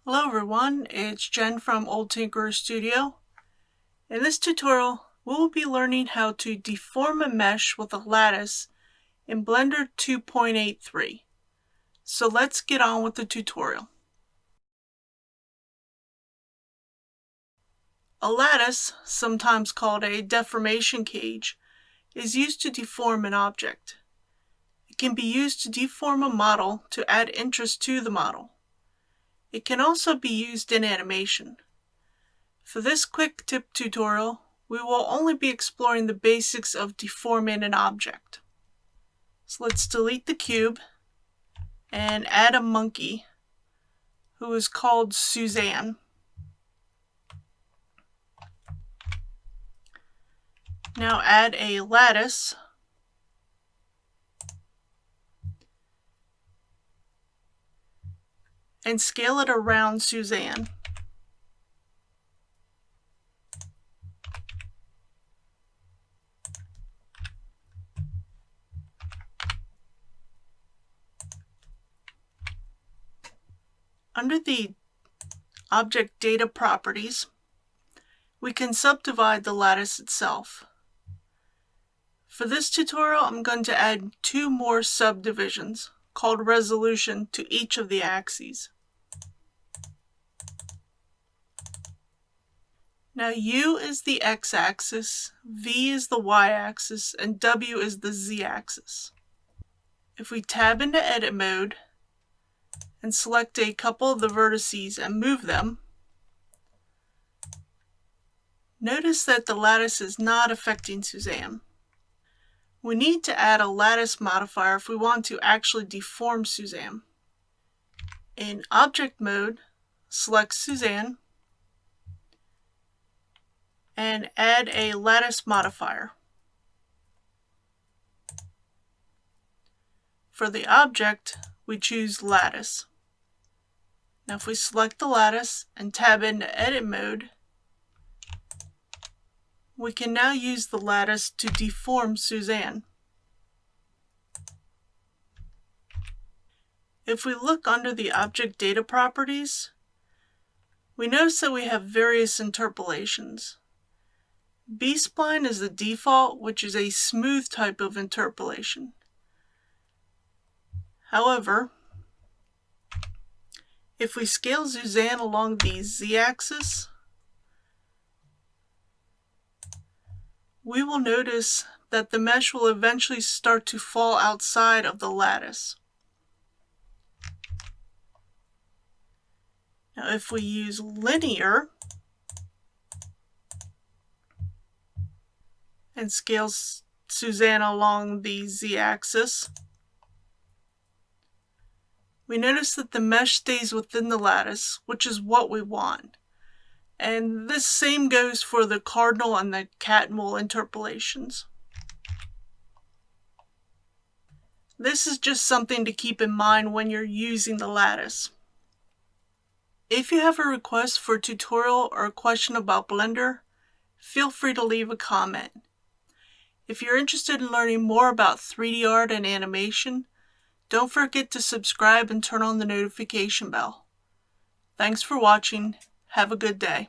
Hello everyone, it's Jen from Old Tinkerer Studio. In this tutorial, we will be learning how to deform a mesh with a lattice in Blender 2.83. So let's get on with the tutorial. A lattice, sometimes called a deformation cage, is used to deform an object. It can be used to deform a model to add interest to the model. It can also be used in animation. For this quick tip tutorial, we will only be exploring the basics of deforming an object. So let's delete the cube and add a monkey who is called Suzanne. Now add a lattice and scale it around Suzanne. Under the object data properties, we can subdivide the lattice itself. For this tutorial, I'm going to add two more subdivisions called resolution to each of the axes. Now U is the x-axis, V is the y-axis, and W is the z-axis. If we tab into edit mode and select a couple of the vertices and move them, notice that the lattice is not affecting Suzanne. We need to add a lattice modifier if we want to actually deform Suzanne. In object mode, select Suzanne and add a lattice modifier. For the object, we choose lattice. Now if we select the lattice and tab into edit mode, we can now use the lattice to deform Suzanne. If we look under the object data properties, we notice that we have various interpolations. B-spline is the default, which is a smooth type of interpolation. However, if we scale Suzanne along the z-axis, we will notice that the mesh will eventually start to fall outside of the lattice. Now if we use linear and scale Suzanne along the z-axis, we notice that the mesh stays within the lattice, which is what we want. And this same goes for the cardinal and the cat and mole interpolations. This is just something to keep in mind when you're using the lattice. If you have a request for a tutorial or a question about Blender, feel free to leave a comment. If you're interested in learning more about 3D art and animation, don't forget to subscribe and turn on the notification bell. Thanks for watching. Have a good day.